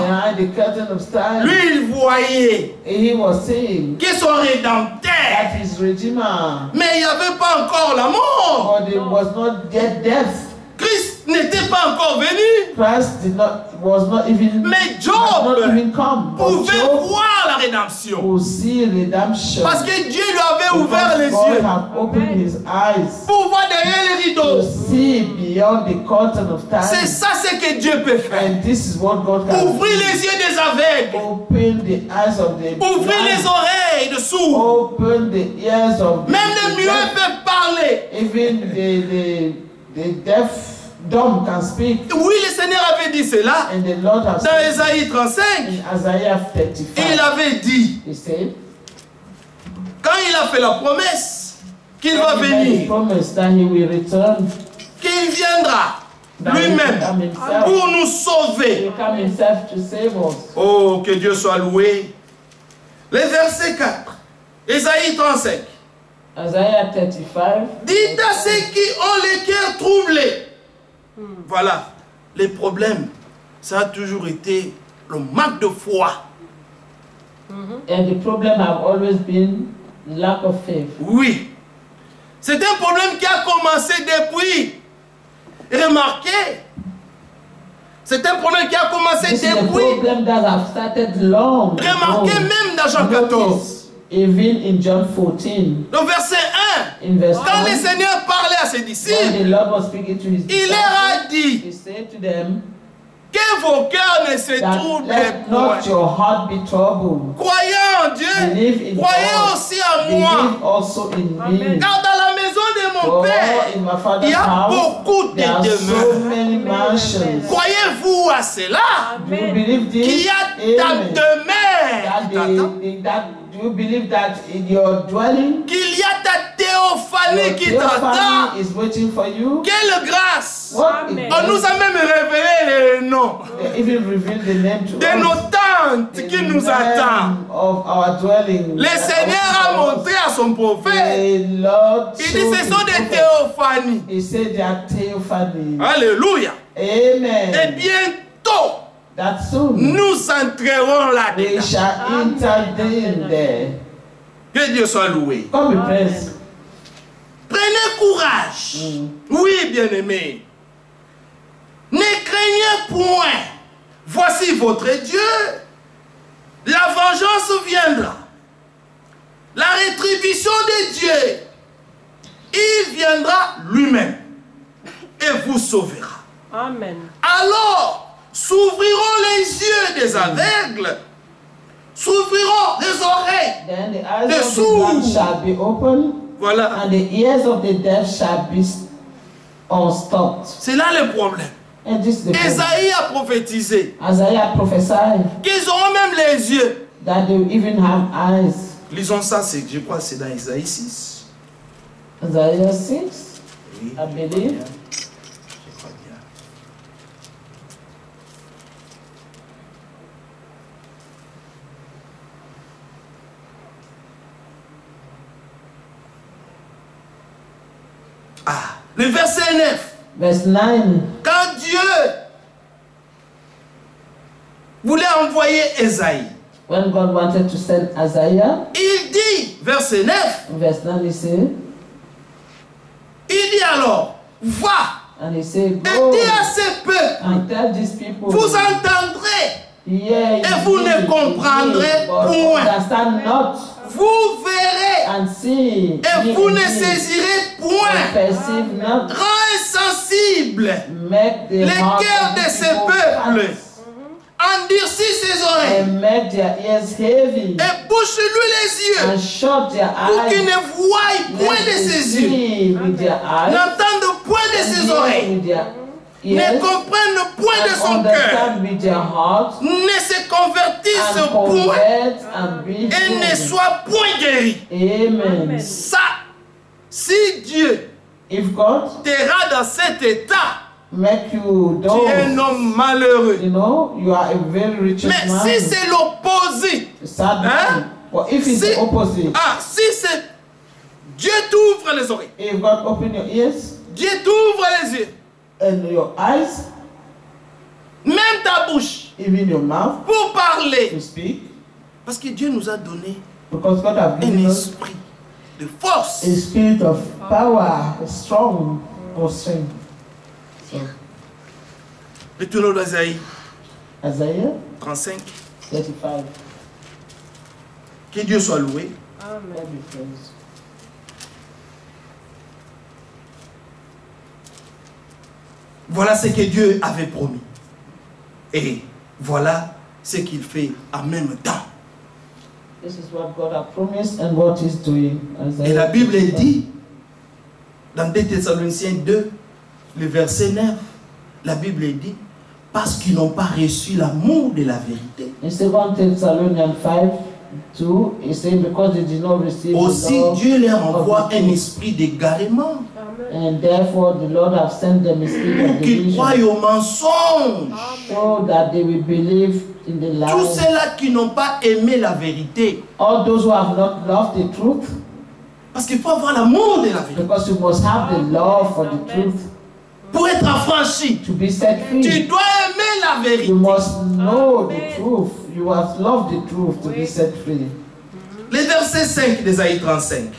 Lui, il voyait que son rédempteur. Mais il n'y avait pas encore la mort. Christ n'était pas encore venu. Mais Job pouvait voir la rédemption. Parce que Dieu lui avait ouvert les yeux pour voir derrière les rideaux. C'est ça ce que Dieu peut faire. Ouvrir les yeux des aveugles. Ouvrir les oreilles de sourds. Même les muets peuvent parler. The deaf, dumb can speak. Oui, le Seigneur avait dit dit cela dans Ésaïe 35. Il avait dit, quand il a fait la promesse qu'il va venir, qu'il viendra lui-même pour nous sauver. Oh, que Dieu soit loué. Le verset 4, Ésaïe 35. Dites à ceux qui ont les cœurs troublés. Voilà, les problèmes, ça a toujours été le manque de foi. And the problem have always been lack of faith. Oui, c'est un problème qui a commencé depuis. Remarquez, c'est un problème qui a commencé depuis. Remarquez même dans Jean 14. Even in John 14, le verset 1, quand le Seigneur parlait à ses disciples, il leur a dit que vos cœurs ne se troublent point. Croyez en Dieu, croyez aussi en moi. Car dans la maison de mon Père, il y a beaucoup de demeures. Croyez-vous à cela? Qu'il y a dans demeure. Do you believe that in your dwelling, qu'il y a ta théophanie qui t'attend? Quelle grâce! On nous a même révélé le nom de nos tantes qui nous attendent. Le Seigneur a montré à son prophète. Il dit ce sont des théophanies. Alléluia. Amen. Et bientôt, nous entrerons là-dedans. Que Dieu soit loué. Prenez courage. Oui, bien-aimés. Ne craignez point. Voici votre Dieu. La vengeance viendra. La rétribution de Dieu. Il viendra lui-même et vous sauvera. Amen. Alors, s'ouvriront les yeux des aveugles, s'ouvriront les oreilles des sourds. Voilà. And the ears of the deaf shall be unstopped. C'est là le problème. Esaïe a prophétisé qu'ils auront même les yeux. That they even have eyes. Lisons ça, je crois que c'est dans Esaïe 6. Isaiah 6, oui, I believe. Ah, le verset 9. Verse 9. Quand Dieu voulait envoyer Esaïe, when God wanted to send Isaiah, il dit, verset 9, verse 9, he said, il dit alors, va, and he said, et dis à ces peuples, and tell these people, vous entendrez, et vous ne comprendrez point. Not. Vous verrez and see, et vous ne saisirez point. Not. Rends insensible les cœurs de ces peuples. Endurcis ses oreilles. Et bouche-lui les yeux. Pour qu'il ne voie point de ses yeux. N'entende point de ses oreilles. Ne comprenne point de son cœur, ne se convertisse point et ne soit point guéri. Amen. Ça, si Dieu te rend dans cet état, make you tu es un homme malheureux. You are a very rich mais man. si c'est l'opposé, hein? Si c'est Dieu t'ouvre les oreilles, if God open your ears, Dieu t'ouvre les yeux, and your eyes, même ta bouche, even your mouth, pour parler, to speak, parce que Dieu nous a donné because God has given un us esprit de force, a spirit of power, a strong strength. So, retournons dans Isaïe Isaiah 35. 35. Que Dieu soit loué. Amen. Voilà ce que Dieu avait promis. Et voilà ce qu'il fait en même temps. This is what God has promised and what He's doing. Et la Bible dit, dans 2 Thessaloniciens 2, le verset 9, la Bible dit, Parce qu'ils n'ont pas reçu l'amour de la vérité. In 2 Thessalonians 5:2, it says because they did not receive aussi the love Dieu leur envoie of the un truth. esprit d'égarement. And therefore the Lord have sent them a spirit of Pour qu'ils croient division, au mensonge. so that they will believe in the Tous lies. ceux-là qui n'ont pas aimé la vérité. All those who have not loved the truth, Parce qu'il faut avoir l'amour de la vérité. because you must have the love for the truth Pour être affranchi, to be set tu free. dois aimer la vérité. You must know the truth. You must love the truth to be set free. Les versets 5 d'Ésaïe 35.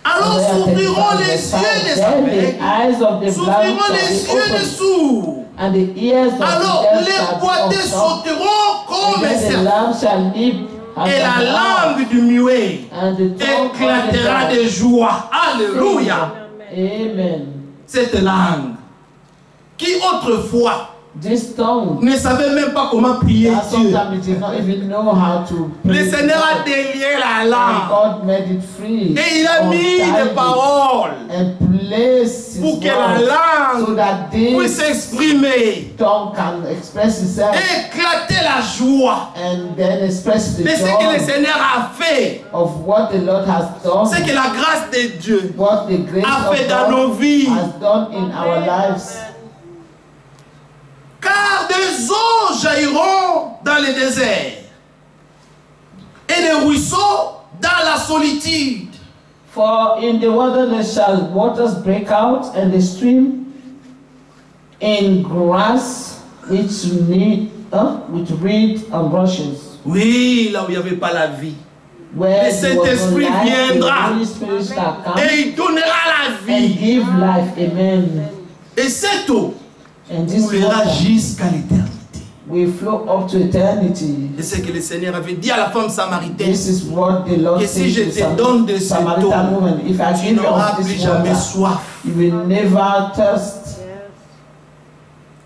Alors s'ouvriront les yeux des Then the aveugles, eyes of the blind s'ouvriront shall les be yeux des opened, sourds. and the ears of Alors the deaf les shall be boiteux unstopped, sauteront comme un and then the serpent. lamb shall leap as Et la an lamb, langue du muet and the tongue of éclatera the de joie. Alléluia. Amen. Cette langue qui autrefois This tongue, ne savait même pas comment prier that Dieu. sometimes it did not even know how to Le pray. Seigneur a délié la And langue God made it free. et il a mis untied des it, paroles and placed pour his que la word so langue that puisse this s'exprimer, tongue can express itself éclater la joie. and then express the Mais ce que le joy Seigneur a fait, of what the Lord has done, c'est que la grâce de Dieu what the grace a fait of dans nos God vies. has done in our lives. Car des eaux jailliront dans le désert et des ruisseaux dans la solitude. For in the wilderness shall waters break out, and the stream in grass which with reed and rushes. Oui, là où il n'y avait pas la vie. Where Le there was no Saint-Esprit life, the viendra Holy Spirit shall come et il donnera la and vie. give life. Amen. Et cette eau And this coulera water jusqu'à l'éternité. will flow up to eternity. C'est ce que le Seigneur avait dit à la femme samaritaine. This is what the Lord Que si said je to te donne de cette eau, Samaritan woman. If I tu give you n'auras of plus this jamais water, soif. you will never thirst.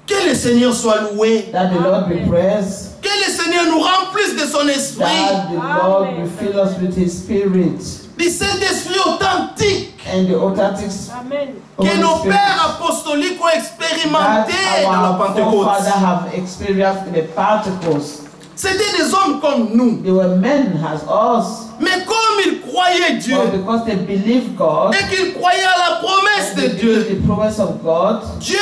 Que le Seigneur soit loué. That the Lord be praised. Que le Seigneur nous remplisse de son esprit. That the Lord will fill us with His Spirit Du Saint-Esprit authentique. and the authentic Amen. Que Holy nos Spirit pères apostoliques ont that expérimenté dans la our Pentecôte. forefathers have experienced in the Pentecost. C'était des hommes comme nous. They were men as us, Mais comme ils croyaient Dieu but because they believed God et qu'ils croyaient à la promesse and de they Dieu, believed the promise of God, Dieu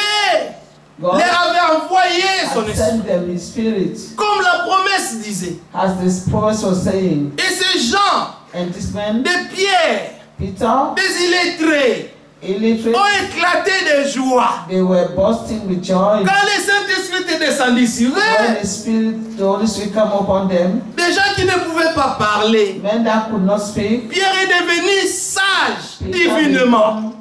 God leur avait envoyé son had esprit. sent them His Spirit, Comme la promesse disait. as this promise was saying. Et ces gens, And this man, des pierres, Peter, des illettrés, illiterate, ont éclaté de joie. they were bursting with joy. Quand le Saint-Esprit était descendu sur When eux, the Holy Spirit came upon them, des gens qui ne pouvaient pas parler, men that could not speak, Pierre est devenu sage Peter divinement. became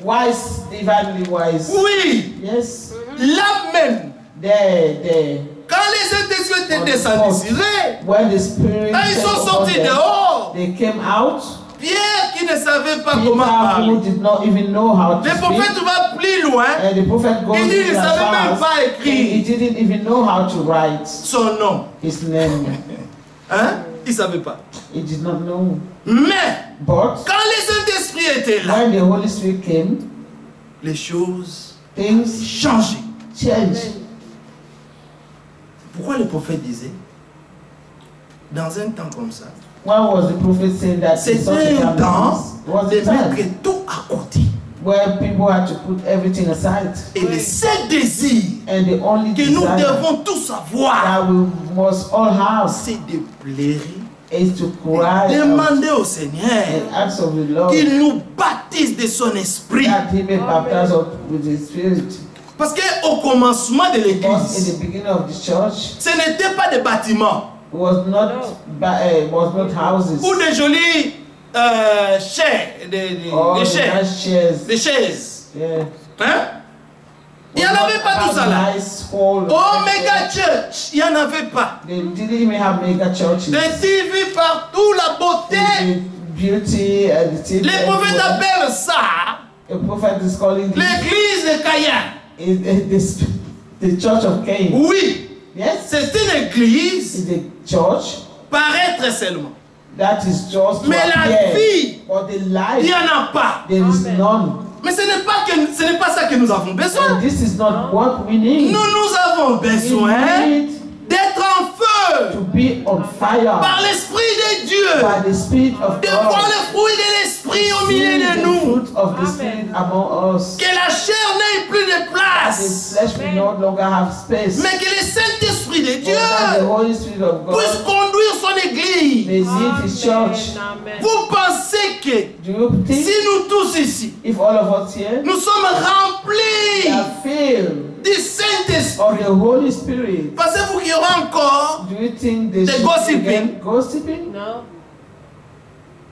wise, divinely wise. Oui, Yes, là même, there. quand le Saint-Esprit était descendu sur eux, When the Spirit quand ils came sont upon sortis them, dehors, they came out. Pierre qui ne savait pas comment Peter, parler. who did not even know how to Le speak, prophète va plus loin, and the prophet goes il dit il ne as savait far même as pas he écrire didn't even know how to write son nom. his name. Hein? Il ne savait pas. He did not know. Mais, But quand le Saint-Esprit était là, when the Holy Spirit came, les choses things changeaient. changed. Pourquoi le prophète disait, dans un temps comme ça, When was the prophet saying that in such c'était a un time temps like this? It was de the time mettre tout à côté. where people had to put everything aside. Et le seul désir And the only que nous desire devons tous avoir, that we must all have c'est de pleurer, is to cry out demander au Seigneur and ask of the Lord qu'il nous baptise de son esprit. that He may baptize us with His Spirit. Parce qu'au commencement de Because in l'église, the beginning of the church, ce n'était pas des bâtiments it was not houses ou des jolies chaises, or des the chaises. nice chairs. Des chaises. Yeah. Hein? Il n'y en avait pas tout ça là. Nice hall. Oh, méga church, il n'y en avait pas. They didn't even have mega churches. Des TV partout, la beauté. The beauty and the TV. Les prophètes everywhere. appellent ça A prophet is calling l'église de Caïn. the church of Cain. Oui, Yes, c'est une église it's a church paraître seulement. that is just to Mais la appear. vie, But the il life, n'y en a pas. there is none. Mais ce n'est pas ça que nous avons besoin. And this is not what we need. Nous avons besoin d'être en feu to be on fire par l'Esprit de Dieu, by the Spirit of de God, voir le fruit de l'Esprit au milieu de nous, fruit of the Spirit among us. que la chair n'ait plus de The place, flesh will no longer have space, mais que le Saint-Esprit de Dieu but the Holy Spirit of puisse God conduire son Église. may lead His church. Vous pensez que Do you think si nous tous ici, if all of us here nous sommes remplis are filled du Saint-Esprit, of the Holy Spirit, pensez-vous qu'il y aura encore do you think they The should gossiping. begin gossiping No.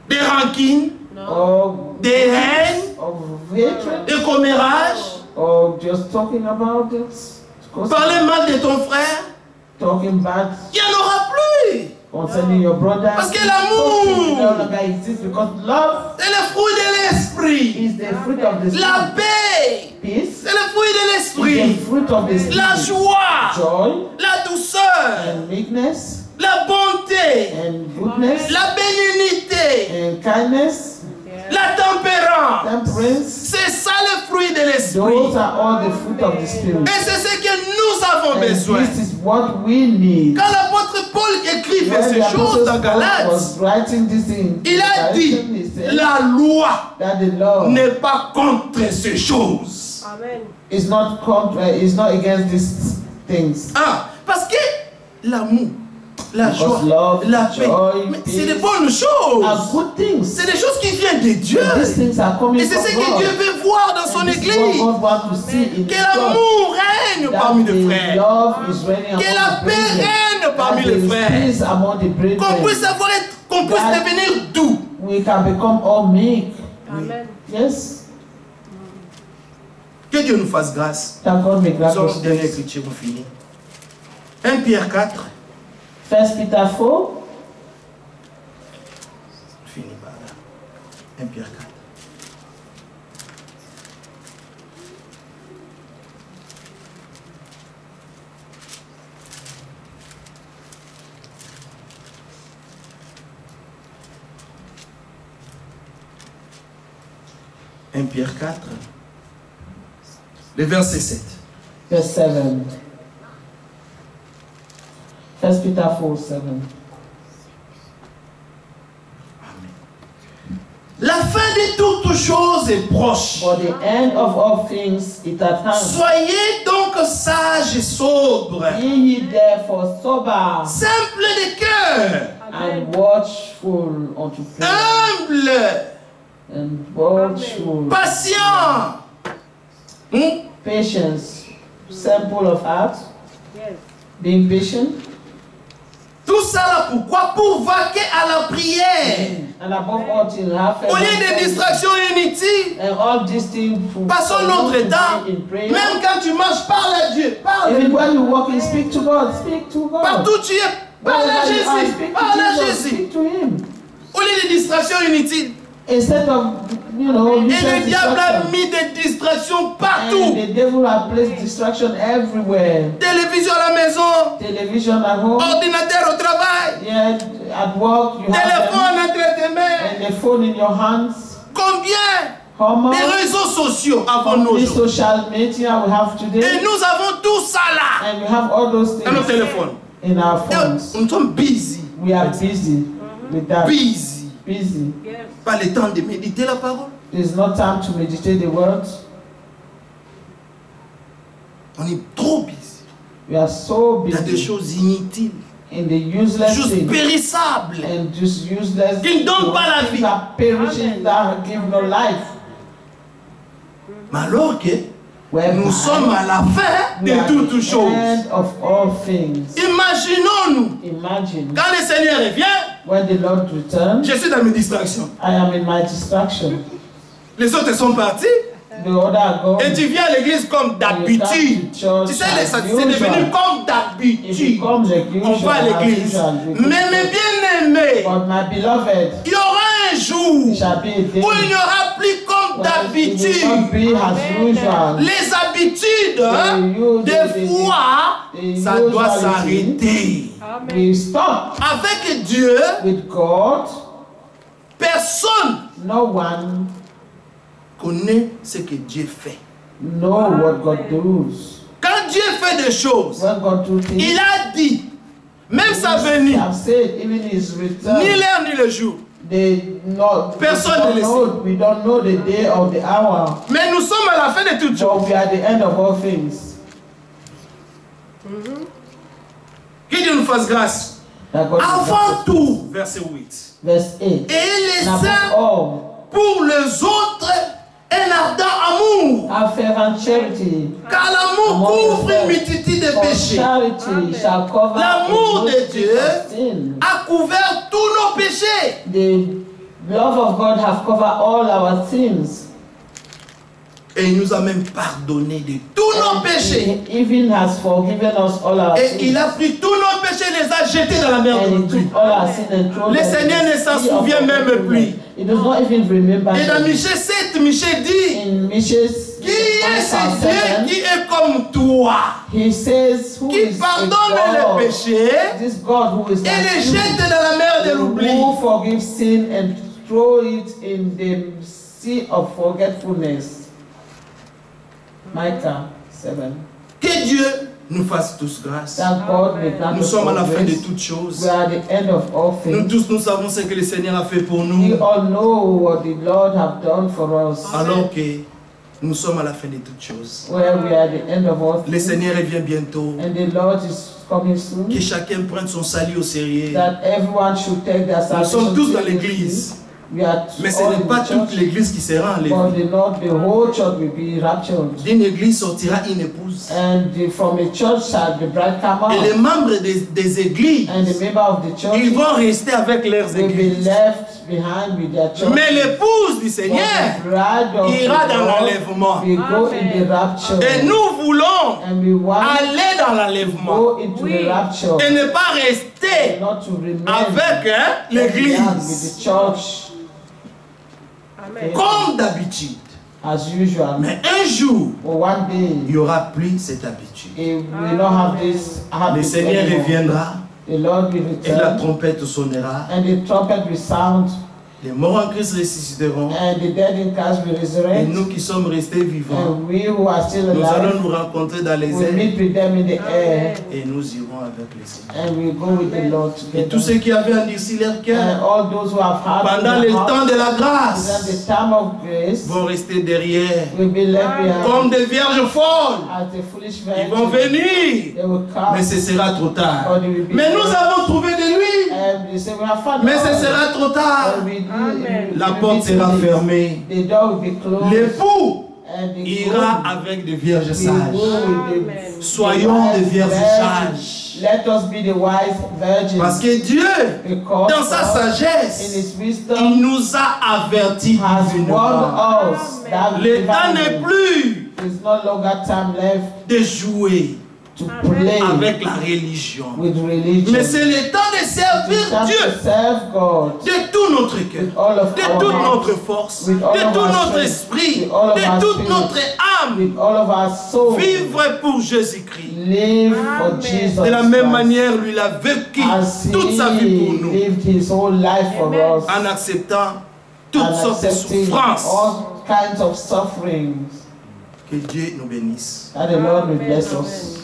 des rancines, No. or des haines, of hatred, des commérages, or just talking about this, parler mal de ton frère? talking bad Il n'y en aura plus. concerning your brother? Parce que l'amour no longer exists because love c'est le fruit de l'esprit. is the fruit of the La Spirit. paix, Peace c'est le fruit de is l'esprit. the fruit of the La Spirit. joie, Joy la douceur, and meekness la bonté, and goodness la bénignité, and kindness, la tempérance. temperance. C'est ça le fruit de Those l'esprit. are all the fruit of the Spirit. Et c'est ce que nous avons And besoin. this is what we need. Quand l'apôtre Paul écrivait When ces the choses Apostle dans Paul Galates, was writing this in il a dit, Galatians, he said la loi that the law n'est pas contre ces choses. Amen. is not against these things. Ah, parce que l'amour, la Because joie, love, la paix, joy, mais c'est peace des bonnes are choses. good things. C'est des choses qui viennent de Dieu. These things are coming Et c'est ce from que God. Dieu veut voir dans son And this is église. what God wants to see in Que His church. l'amour règne That parmi the les frères. love is reigning among Que la the paix brethren. règne parmi That les there is frères. peace among the brethren. Qu'on puisse That devenir doux. we can become all meek. Amen. Yes. Que Dieu nous fasse grâce. That God may grant Nous allons us dernière grace. écriture pour finir. 1 Pierre 4. 1 Peter 4. Fini par là. 1 Pierre 4. Pierre 4, le verset 7. Verse 7. 1 Peter 4, 7. La fin de toutes choses est proche. For the end of all things is at hand. Soyez donc sages et sobres, Be ye therefore sober simples de cœur, and watchful unto prayer. humbles, And watchful, patients. patience, simple of heart, Yes. being patient. Tout ça là pourquoi? Pour vaquer à la prière. And above all things, have Au lieu de distractions inutiles, and all these things passons notre temps. in prayer. Même quand tu marches, parle à Dieu. Parle à Even Dieu. when you walk in, speak to God, speak to God. Partout tu es, parle à Wherever you are, Jésus. speak to Parle à Jesus, Jésus. speak to Him. Au lieu de distractions inutiles. Instead of, Et le diable a distraction. mis des distractions And partout. the devil has placed distraction everywhere. Télévision à la maison, Television at home, ordinateur au travail, yeah, at work, you have téléphone them, entre tes mains. and the phone in your hands. Combien How de much réseaux sociaux avons-nous of this aujourd'hui? social media we have Et today, nous avons tout ça là and we have all those dans nos things téléphones. in our Et phones. nous sommes busy. We are busy with that. Busy. Busy. Yes. Pas le temps de méditer la parole. There's no time to meditate the words. On est trop busy. We are so Il y a des busy choses inutiles, in the des useless choses things périssables. and just useless Qui ne donnent pas la things vie. that perishing that give no life. Mais alors que Whereby nous sommes à la fin we are de toutes the choses. end of all things. Imaginons-nous, Imagine quand le Seigneur revient, when the Lord returns, je suis dans mes distractions. I am in my distraction. Les autres sont partis. The other are gone. Et tu viens à l'église comme d'habitude. Tu sais, c'est devenu comme It d'habitude. becomes like On usual, va à as l'église. usual. Mais mes bien-aimés, But my beloved, il y aura un jour it shall be a day où il n'y aura plus comme when it will d'habitude. not be as usual. Les habitudes, hein, des fois, ça doit s'arrêter. Amen. We stop Avec Dieu, with God. personne No one connaît ce que Dieu fait. Know what God does. Quand Dieu fait des choses, il a dit, même sa venue, ni l'heure ni le jour, personne ne le sait. We don't know the day or the hour. Mais nous sommes à la fin de toutes choses. We are the end of all things. Que Dieu nous fasse grâce. Avant tout, verset 8. Verse 8. Et les saints pour les autres un ardent amour. Car l'amour couvre une multitude de péchés. L'amour de Dieu a couvert tous nos péchés. The love of God has covered all our sins. Et il nous a même pardonné de tous nos péchés. Even has forgiven us all our et sins. il a pris tous nos péchés et les a jetés dans la mer de l'oubli. Le Seigneur ne s'en souvient même plus. It does not even remember. Et dans Michée 7, Michée dit, qui est ce Dieu qui est comme toi, he says, who qui pardonne les péchés this God who is et les jette dans la mer de l'oubli. Who forgives sin and throw it in the sea of forgetfulness. Micah 7. Que Dieu nous fasse tous grâce. Nous sommes à la fin de toutes choses. We are the end of all things. Nous tous, nous savons ce que le Seigneur a fait pour nous. We all know what the Lord have done for us. Alors que nous sommes à la fin de toutes choses. Where we are the end of all things. Le Seigneur revient bientôt. And the Lord is coming soon. Que chacun prenne son salut au sérieux. That everyone should take their salvation. Nous sommes tous dans l'église. Mais ce n'est pas toute l'église qui sera enlevée. D'une église sortira une épouse. Et les membres des églises, ils vont rester avec leurs églises. Mais l'épouse du Seigneur ira dans l'enlèvement. Et nous voulons aller dans l'enlèvement. Et ne pas rester avec l'église. Comme d'habitude. Mais un jour, il n'y aura plus cette habitude. Le Seigneur reviendra et la trompette sonnera. Les morts en Christ ressusciteront. Et nous qui sommes restés vivants, nous allons nous rencontrer dans les airs. Et nous irons avec le Seigneur. Et tous ceux qui avaient endurci leur cœur pendant le temps de la grâce vont rester derrière comme des vierges folles. Ils vont venir, mais ce sera trop tard. Mais nous avons trouvé de lui, mais ce sera trop tard. La porte sera fermée. L'époux ira avec des vierges sages. Soyons des vierges sages. Parce que Dieu, dans sa sagesse, il nous a avertis. Le temps n'est plus de jouer avec la religion. Mais c'est le temps de servir Dieu de tout notre cœur, de toute notre force, de tout notre esprit, de toute notre âme. Vivre pour Jésus-Christ. De la même manière, lui il a vécu toute sa vie pour nous, en acceptant toutes sortes de souffrances. Que Dieu nous bénisse. That the Lord will bless us.